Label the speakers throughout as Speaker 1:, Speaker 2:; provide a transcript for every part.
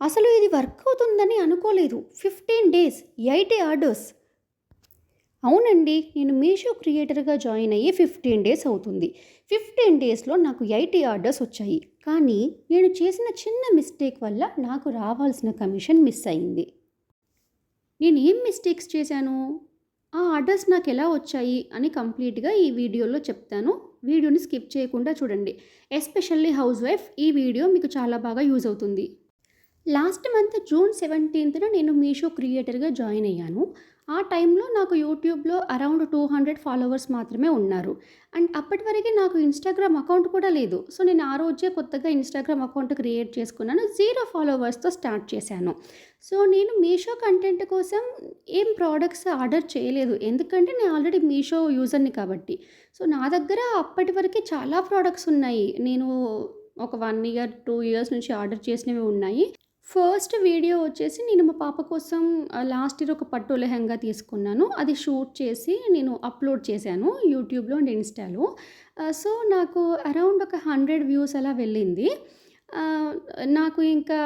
Speaker 1: అసలు ఇది వర్క్ అవుతుందని అనుకోలేదు. 15 డేస్ 80 ఆర్డర్స్. అవునండి. నేను మీషో క్రియేటర్‌గా జాయిన్ అయ్యి 15 డేస్ అవుతుంది. 15 డేస్‌లో నాకు 80 ఆర్డర్స్ వచ్చాయి. కానీ నేను చేసిన చిన్న మిస్టేక్ వల్ల నాకు రావాల్సిన కమిషన్ మిస్ అయింది. నేను ఏం మిస్టేక్స్ చేశాను? ఆ ఆర్డర్స్ నాకెలా వచ్చాయి అని కంప్లీట్‌గా ఈ వీడియోలో చెప్తాను. వీడియోని స్కిప్ చేయకుండా చూడండి. ఎస్పెషల్లీ హౌస్ వైఫ్ ఈ వీడియో మీకు చాలా బాగా యూజ్ అవుతుంది. లాస్ట్ మంత్ జూన్ 17న నేను మీషో క్రియేటర్‌గా జాయిన్ అయ్యాను. ఆ టైంలో నాకు యూట్యూబ్‌లో అరౌండ్ 200 ఫాలోవర్స్ మాత్రమే ఉన్నారు. అండ్ అప్పటి వరకే నాకు ఇన్‌స్టాగ్రామ్ అకౌంట్ కూడా లేదు. సో, నేను ఆ రోజే కొత్తగా ఇన్‌స్టాగ్రామ్ అకౌంట్ క్రియేట్ చేసుకున్నాను. 0 ఫాలోవర్స్‌తో స్టార్ట్ చేశాను. సో, నేను మీషో కంటెంట్ కోసం ఏం ప్రొడక్ట్స్ ఆర్డర్ చేయలేదు. ఎందుకంటే నేను ఆల్రెడీ మీషో యూజర్‌ని కాబట్టి. సో, నా దగ్గర అప్పటి వరకే చాలా ప్రొడక్ట్స్ ఉన్నాయి. నేను ఒక 1 ఇయర్, 2 ఇయర్స్ నుంచి ఆర్డర్ చేసినవి ఉన్నాయి. ఫస్ట్ వీడియో వచ్చేసి నేను మా పాప కోసం లాస్ట్ ఇయర్ ఒక పట్టు లెహెంగా తీసుకున్నాను. అది షూట్ చేసి నేను అప్‌లోడ్ చేశాను యూట్యూబ్‌లో అండ్ ఇన్‌స్టాలో. సో, నాకు అరౌండ్ ఒక 100 వ్యూస్ అలా వెళ్ళింది. ఆహ్, నాకు ఇంకా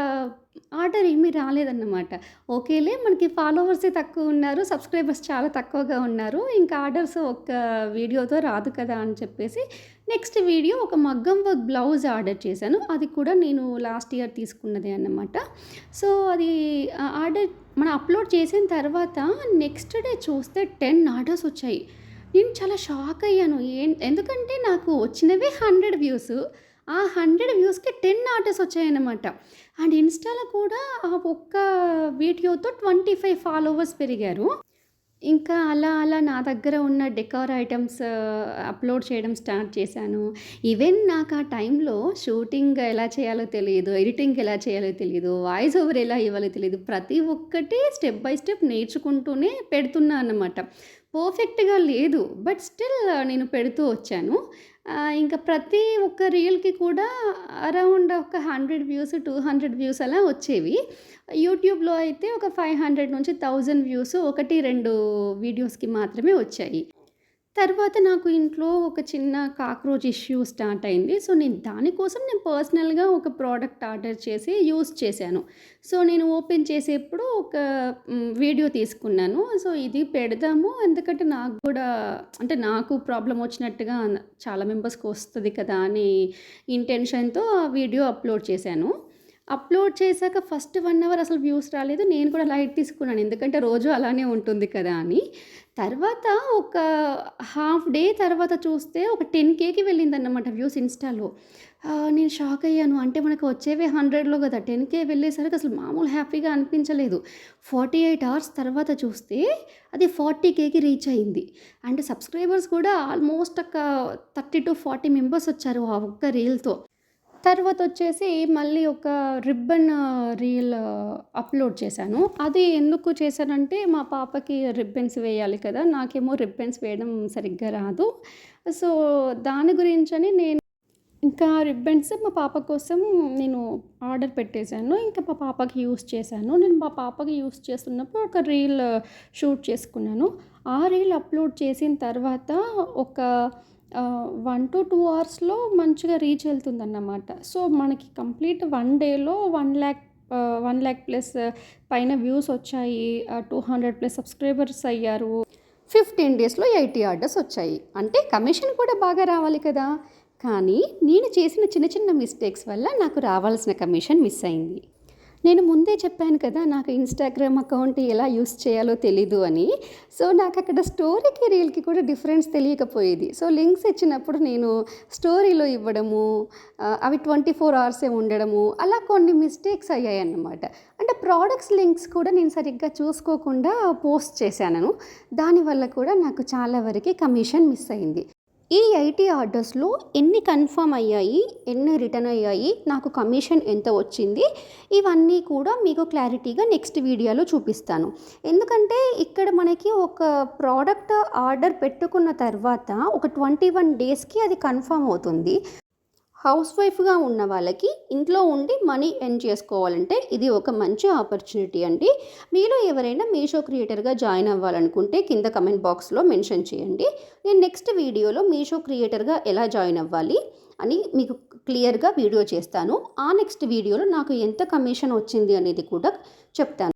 Speaker 1: ఆర్డర్ ఏమీ రాలేదన్నమాట. ఓకేలే మనకి ఫాలోవర్సే తక్కువున్నారు. సబ్‌స్క్రైబర్స్ చాలా తక్కువగా ఉన్నారు. ఇంకా ఆర్డర్స్ ఒక్క వీడియోతో రాదు కదా అని చెప్పేసి నెక్స్ట్ వీడియో ఒక మగ్గం వర్క్ బ్లౌజ్ ఆర్డర్ చేశాను. అది కూడా నేను లాస్ట్ ఇయర్ తీసుకున్నదే అన్నమాట. సో, అది ఆర్డర్ మనం అప్‌లోడ్ చేసిన తర్వాత నెక్స్ట్ డే చూస్తే 10 ఆర్డర్స్ వచ్చాయి. నేను చాలా షాక్ అయ్యాను. ఎందుకంటే నాకు వచ్చినవే 100 వ్యూస్. ఆ 100 వ్యూస్‌కి 10 ఆర్డర్స్ వచ్చాయన్నమాట. అండ్ ఇన్‌స్టాలో కూడా ఆ ఒక్క వీడియోతో 25 ఫాలోవర్స్ పెరిగారు. ఇంకా అలా అలా నా దగ్గర ఉన్న డెకార్ ఐటెమ్స్ అప్‌లోడ్ చేయడం స్టార్ట్ చేశాను. ఈవెన్ నాకు ఆ టైంలో షూటింగ్ ఎలా చేయాలో తెలీదు. ఎడిటింగ్ ఎలా చేయాలో తెలీదు. వాయిస్ ఓవర్ ఎలా ఇవ్వాలో తెలీదు. ప్రతి ఒక్కటి స్టెప్ బై స్టెప్ నేర్చుకుంటూనే పెడుతున్నా అన్నమాట. పర్ఫెక్ట్‌గా లేదు. బట్ స్టిల్ నేను పెడుతూ వచ్చాను. ఇంకా ప్రతి ఒక్క రీల్‌కి కూడా అరౌండ్ ఒక 100 వ్యూస్, 200 వ్యూస్ అలా వచ్చేవి. యూట్యూబ్‌లో అయితే ఒక 500 నుంచి 1000 వ్యూస్ 1, 2 వీడియోస్‌కి మాత్రమే వచ్చాయి. తర్వాత నాకు ఇంట్లో ఒక చిన్న కాక్రోచ్ ఇష్యూ స్టార్ట్ అయింది. సో, నేను పర్సనల్‌గా ఒక ప్రోడక్ట్ ఆర్డర్ చేసి యూజ్ చేశాను. సో, నేను ఓపెన్ చేసేప్పుడు ఒక వీడియో తీసుకున్నాను. సో, ఇది పెడదాము ఎందుకంటే నాకు గూడా అంటే నాకు ప్రాబ్లమ్ వచ్చినట్టుగా చాలా మెంబర్స్‌కి వస్తది కదా అని ఇంటెన్షన్‌తో ఆ వీడియో అప్‌లోడ్ చేశాను. అప్‌లోడ్ చేశాక ఫస్ట్ 1 అవర్ అసలు వ్యూస్ రాలేదు. నేను కూడా లైట్ తీసుకున్నాను. ఎందుకంటే రోజు అలానే ఉంటుంది కదా అని. తర్వాత ఒక హాఫ్ డే తర్వాత చూస్తే ఒక 10,000కి వెళ్ళిందన్నమాట వ్యూస్ ఇన్‌స్టాలో. నేను షాక్ అయ్యాను. అంటే మనకు వచ్చేవే 100లో కదా! 10,000 వెళ్ళేసరికి అసలు మామూలు హ్యాపీగా అనిపించలేదు. 48 అవర్స్ తర్వాత చూస్తే అది 40,000కి రీచ్ అయింది. అండ్ సబ్‌స్క్రైబర్స్ కూడా ఆల్మోస్ట్ ఒక 30-40 మెంబర్స్ వచ్చారు ఆ ఒక్క రీల్‌తో. తర్వాతొచ్చేసి మళ్ళీ ఒక రిబ్బన్ రీల్ అప్‌లోడ్ చేశాను. అది ఎందుకు చేశానంటే, మా పాపకి రిబ్బన్స్ వేయాలి కదా! నాకేమో రిబ్బన్స్ వేయడం సరిగ్గా రాదు. సో, దాని గురించని నేను ఇంకా రిబ్బన్స్ మా పాప కోసం నేను ఆర్డర్ పెట్టేశాను. ఇంకా మా పాపకి యూజ్ చేశాను. నేను మా పాపకి యూజ్ చేస్తున్నప్పుడు ఒక రీల్ షూట్ చేసుకున్నాను. ఆ రీల్ అప్‌లోడ్ చేసిన తర్వాత ఒక 1-2 అవర్స్‌లో మంచిగా రీచ్ వెళ్తుందన్నమాట. సో, మనకి కంప్లీట్ 1 డేలో 1,00,000 ప్లస్ పైన వ్యూస్ వచ్చాయి. 200 ప్లస్ సబ్స్క్రైబర్స్ అయ్యారు. 15 డేస్‌లో 80 ఆర్డర్స్ వచ్చాయి. అంటే కమిషన్ కూడా బాగా రావాలి కదా! కానీ నేను చేసిన చిన్న చిన్న మిస్టేక్స్ వల్ల నాకు రావాల్సిన కమిషన్ మిస్ అయింది. నేను ముందే చెప్పాను కదా! నాకు ఇన్‌స్టాగ్రామ్ అకౌంట్ ఎలా యూజ్ చేయాలో తెలీదు అని. సో, నాకక్కడ స్టోరీకి, రీల్‌కి కూడా డిఫరెన్స్ తెలియకపోయేది. సో, లింక్స్ ఇచ్చినప్పుడు నేను స్టోరీలో ఇవ్వడము, అవి 24 అవర్సే ఉండడము, అలా కొన్ని మిస్టేక్స్ అయ్యాయన్నమాట. అంటే ప్రొడక్ట్స్ లింక్స్ కూడా నేను సరిగ్గా చూసుకోకుండా పోస్ట్ చేశాను. దానివల్ల కూడా నాకు చాలా వరకి కమిషన్ మిస్ అయింది. ఈ 80 ఆర్డర్స్‌లో ఎన్ని కన్ఫర్మ్ అయ్యాయి? ఎన్ని రిటర్న్ అయ్యాయి? నాకు కమిషన్ ఎంత వచ్చింది? ఇవన్నీ కూడా మీకు క్లారిటీగా నెక్స్ట్ వీడియోలో చూపిస్తాను. ఎందుకంటే ఇక్కడ మనకి ఒక ప్రోడక్ట్ ఆర్డర్ పెట్టుకున్న తర్వాత ఒక 21 డేస్‌కి అది కన్ఫర్మ్ అవుతుంది. హౌస్ వైఫ్‌గా ఉన్న వాళ్ళకి ఇంట్లో ఉండి మనీ ఎర్న్ చేసుకోవాలంటే ఇది ఒక మంచి ఆపర్చునిటీ అండి. మీలో ఎవరైనా మీషో క్రియేటర్‌గా జాయిన్ అవ్వాలనుకుంటే కింద కమెంట్ బాక్స్‌లో మెన్షన్ చేయండి. నేను నెక్స్ట్ వీడియోలో మీషో క్రియేటర్‌గా ఎలా జాయిన్ అవ్వాలి, అని మీకు క్లియర్గా వీడియో చేస్తాను. ఆ నెక్స్ట్ వీడియోలో నాకు ఎంత కమిషన్ వచ్చింది అనేది కూడా చెప్తాను.